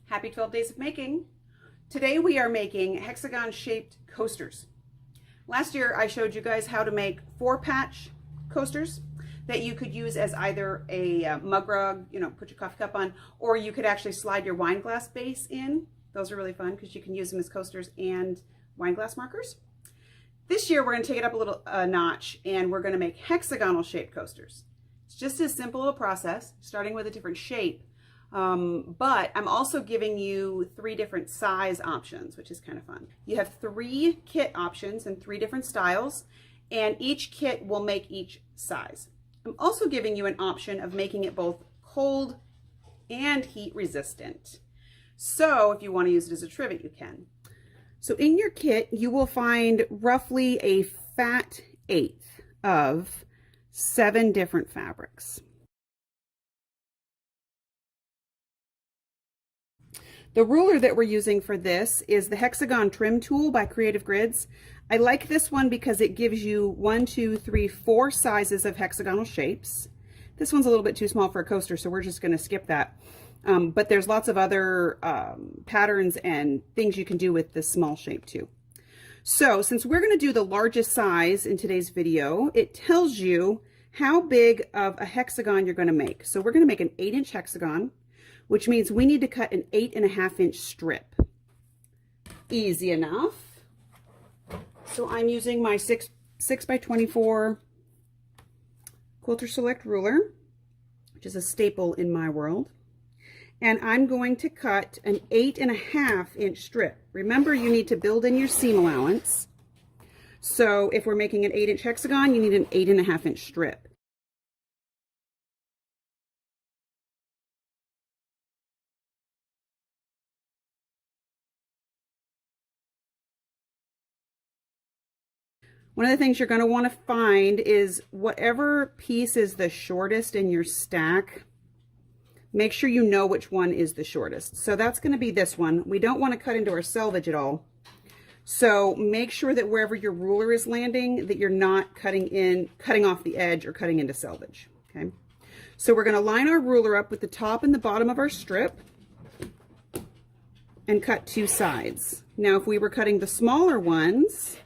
Happy 12 days of making. Today we are making hexagon shaped coasters. Last year I showed you guys how to make 4-patch coasters that you could use as either a mug rug, put your coffee cup on, or you could actually slide your wine glass base in. Those are really fun because you can use them as coasters and wine glass markers. This year we're going to take it up a little notch and we're going to make hexagonal shaped coasters. It's just as simple a process, starting with a different shape. But I'm also giving you 3 different size options, which is kind of fun. You have 3 kit options in 3 different styles, and each kit will make each size. I'm also giving you an option of making it both cold and heat resistant. So if you want to use it as a trivet, you can. So in your kit, you will find roughly a fat 1/8 of 7 different fabrics. The ruler that we're using for this is the Hexagon trim tool by Creative Grids. I like this one because it gives you 1, 2, 3, 4 sizes of hexagonal shapes. This one's a little bit too small for a coaster, so we're just going to skip that. But there's lots of other patterns and things you can do with this small shape too. So since we're going to do the largest size in today's video, it tells you how big of a hexagon you're going to make. So we're going to make an 8-inch hexagon, which means we need to cut an 8.5-inch strip. Easy enough. So I'm using my 6 by 24 Quilter Select ruler, which is a staple in my world. And I'm going to cut an 8.5-inch strip. Remember, you need to build in your seam allowance. So if we're making an 8-inch hexagon, you need an 8.5-inch strip. One of the things you're going to want to find is whatever piece is the shortest in your stack, make sure you know which one is the shortest. So that's going to be this one. We don't want to cut into our selvage at all. So make sure that wherever your ruler is landing, that you're not cutting off the edge or cutting into selvage. Okay. So we're going to line our ruler up with the top and the bottom of our strip and cut 2 sides. Now, if we were cutting the smaller ones,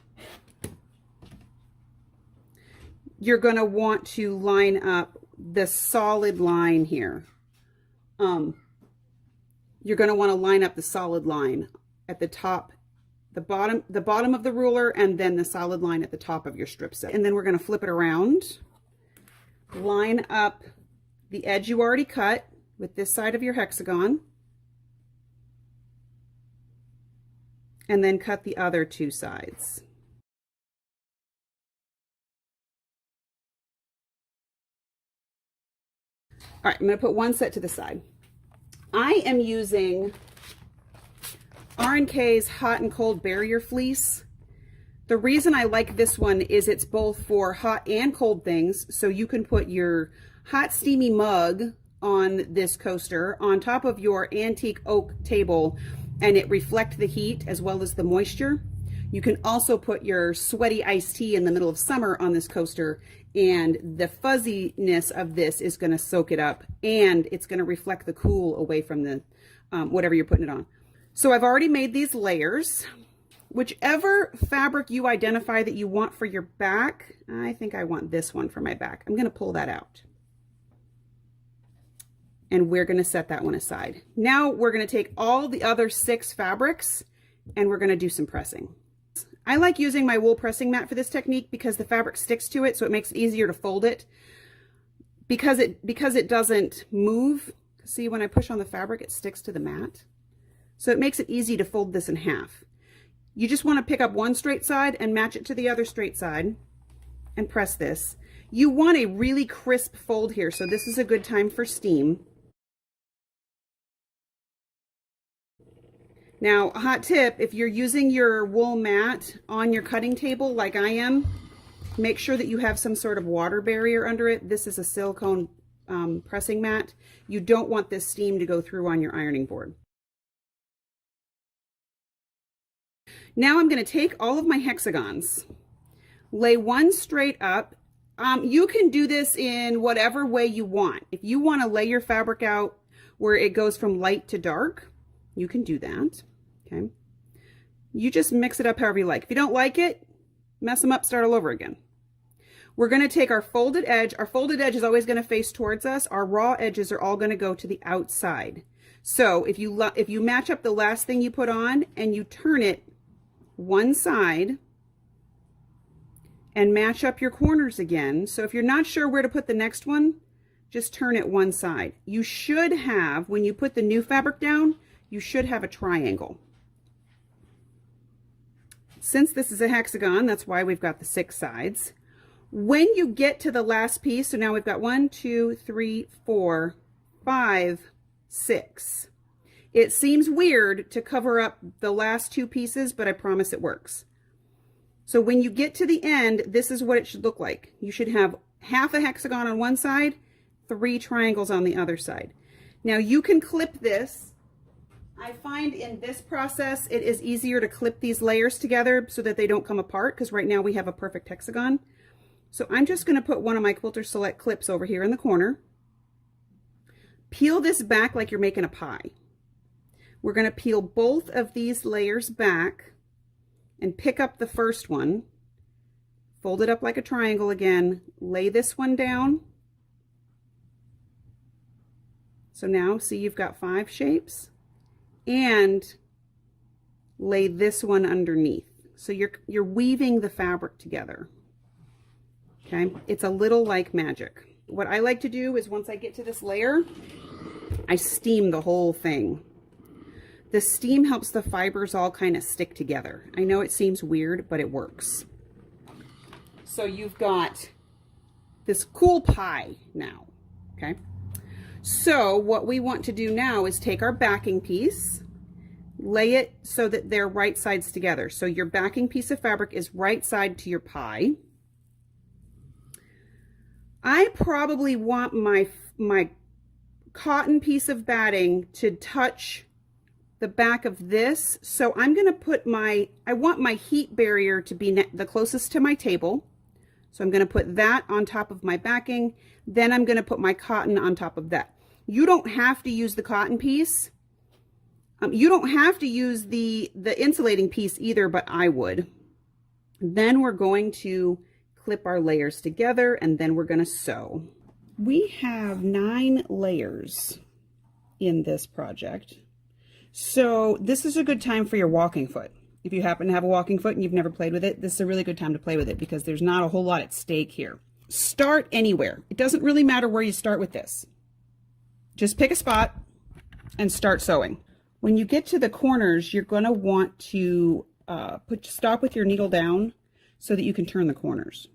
you're going to want to line up the solid line here. You're going to want to line up the solid line at the top, the bottom of the ruler, and then the solid line at the top of your strip set. And then we're going to flip it around, line up the edge you already cut with this side of your hexagon, and then cut the other 2 sides. All right, I'm going to put one set to the side. I am using R&K's Hot and Cold Barrier Fleece. The reason I like this one is it's both for hot and cold things. So you can put your hot steamy mug on this coaster on top of your antique oak table and it reflect the heat as well as the moisture. You can also put your sweaty iced tea in the middle of summer on this coaster, and the fuzziness of this is going to soak it up, and it's going to reflect the cool away from the whatever you're putting it on. So I've already made these layers. Whichever fabric you identify that you want for your back, I think I want this one for my back. I'm going to pull that out. And we're going to set that one aside. Now we're going to take all the other 6 fabrics and we're going to do some pressing. I like using my wool pressing mat for this technique because the fabric sticks to it, so it makes it easier to fold it. Because it doesn't move, see, when I push on the fabric, it sticks to the mat. So it makes it easy to fold this in half. You just want to pick up one straight side and match it to the other straight side and press this. You want a really crisp fold here, so this is a good time for steam. Now, a hot tip, if you're using your wool mat on your cutting table like I am, make sure that you have some sort of water barrier under it. This is a silicone pressing mat. You don't want this steam to go through on your ironing board. Now I'm going to take all of my hexagons, lay one straight up. You can do this in whatever way you want. If you want to lay your fabric out where it goes from light to dark, you can do that. Okay. You just mix it up however you like. If you don't like it, mess them up, start all over again. We're going to take our folded edge. Our folded edge is always going to face towards us. Our raw edges are all going to go to the outside. So if you match up the last thing you put on and you turn it one side and match up your corners again. So if you're not sure where to put the next one, just turn it one side. You should have, when you put the new fabric down, you should have a triangle. Since this is a hexagon, that's why we've got the 6 sides. When you get to the last piece, so now we've got 1, 2, 3, 4, 5, 6. It seems weird to cover up the last 2 pieces, but I promise it works. So when you get to the end, this is what it should look like. You should have half a hexagon on one side, 3 triangles on the other side. Now you can clip this. I find in this process, it is easier to clip these layers together so that they don't come apart, because right now we have a perfect hexagon. So I'm just going to put one of my Quilter Select clips over here in the corner. Peel this back like you're making a pie. We're going to peel both of these layers back and pick up the first one, fold it up like a triangle again, lay this one down. So now see, you've got 5 shapes, and lay this one underneath. So you're weaving the fabric together. Okay, it's a little like magic. What I like to do is once I get to this layer, I steam the whole thing. The steam helps the fibers all kind of stick together. I know it seems weird, but it works. So you've got this cool pie now, okay? So what we want to do now is take our backing piece, lay it so that they're right sides together. So your backing piece of fabric is right side to your pie. I probably want my cotton piece of batting to touch the back of this. So I'm going to put I want my heat barrier to be the closest to my table. So I'm going to put that on top of my backing. Then I'm going to put my cotton on top of that. You don't have to use the cotton piece. You don't have to use the insulating piece either, but I would. Then we're going to clip our layers together, and then we're going to sew. We have 9 layers in this project. So this is a good time for your walking foot. If you happen to have a walking foot and you've never played with it, this is a really good time to play with it because there's not a whole lot at stake here. Start anywhere. It doesn't really matter where you start with this. Just pick a spot and start sewing. When you get to the corners, you're going to want to stop with your needle down so that you can turn the corners.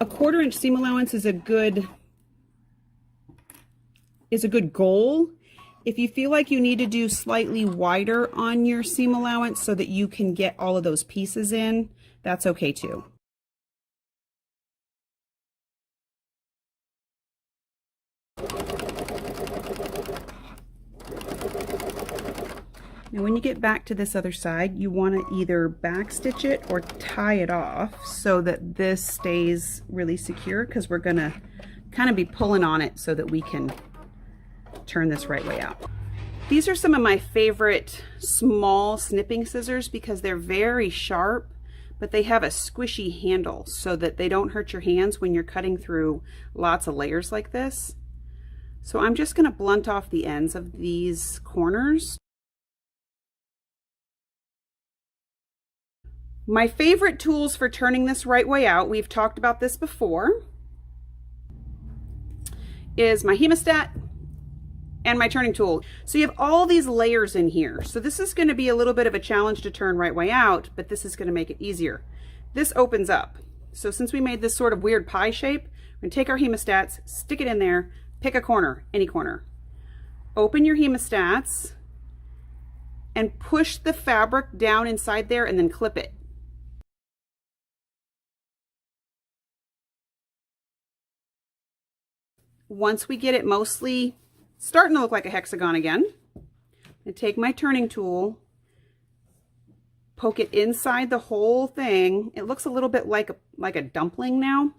A 1/4 inch seam allowance is a good goal. If you feel like you need to do slightly wider on your seam allowance so that you can get all of those pieces in, that's okay too. Now when you get back to this other side, you want to either back stitch it or tie it off so that this stays really secure, because we're going to kind of be pulling on it so that we can turn this right way out. These are some of my favorite small snipping scissors because they're very sharp, but they have a squishy handle so that they don't hurt your hands when you're cutting through lots of layers like this. So I'm just going to blunt off the ends of these corners. My favorite tools for turning this right way out, we've talked about this before, is my hemostat and my turning tool. So you have all these layers in here. So this is going to be a little bit of a challenge to turn right way out, but this is going to make it easier. This opens up. So since we made this sort of weird pie shape, we're going to take our hemostats, stick it in there, pick a corner, any corner. Open your hemostats and push the fabric down inside there and then clip it. Once we get it mostly starting to look like a hexagon again, I take my turning tool, poke it inside the whole thing. It looks a little bit like a dumpling now.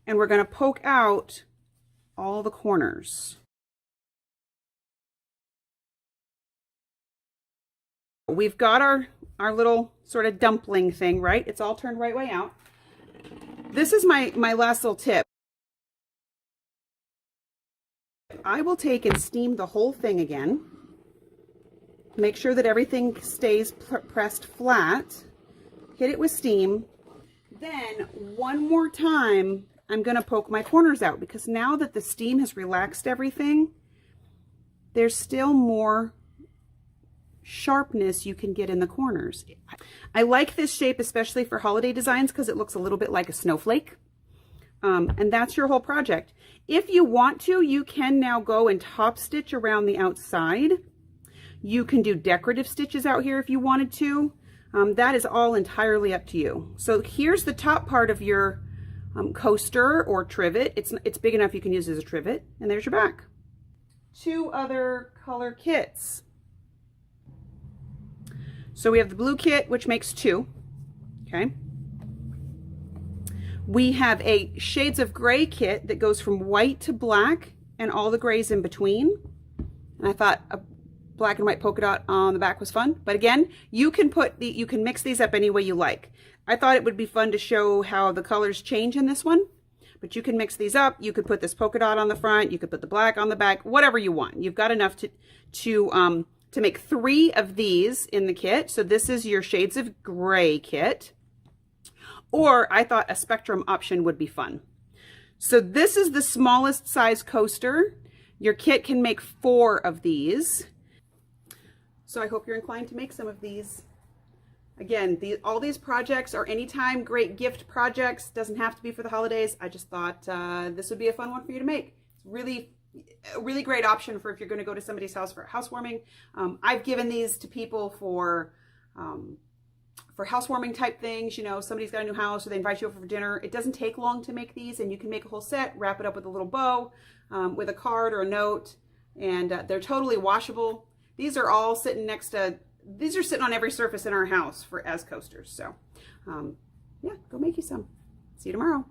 And we're going to poke out all the corners. We've got our little sort of dumpling thing, right? It's all turned right way out. This is my last little tip. I will take and steam the whole thing again. Make sure that everything stays pressed flat. Hit it with steam. Then one more time, I'm going to poke my corners out, because now that the steam has relaxed everything, there's still more sharpness you can get in the corners. I like this shape, especially for holiday designs, because it looks a little bit like a snowflake. And that's your whole project. If you want to, you can now go and top stitch around the outside. You can do decorative stitches out here if you wanted to. That is all entirely up to you. So here's the top part of your coaster or trivet. It's big enough you can use it as a trivet. And there's your back. 2 other color kits. So we have the blue kit, which makes 2. Okay. We have a shades of gray kit that goes from white to black and all the grays in between. And I thought a black and white polka dot on the back was fun. But again, you can mix these up any way you like. I thought it would be fun to show how the colors change in this one. But you can mix these up. You could put this polka dot on the front. You could put the black on the back. Whatever you want. You've got enough to make 3 of these in the kit. So this is your shades of gray kit. Or I thought a spectrum option would be fun. So this is the smallest size coaster. Your kit can make 4 of these. So I hope you're inclined to make some of these. Again, all these projects are anytime great gift projects. Doesn't have to be for the holidays. I just thought this would be a fun one for you to make. It's a really great option for if you're going to go to somebody's house for a housewarming. I've given these to people for housewarming type things. You know, somebody's got a new house or they invite you over for dinner. It doesn't take long to make these, and you can make a whole set, wrap it up with a little bow, with a card or a note, and they're totally washable. These are all sitting these are sitting on every surface in our house as coasters. So yeah, go make you some. See you tomorrow.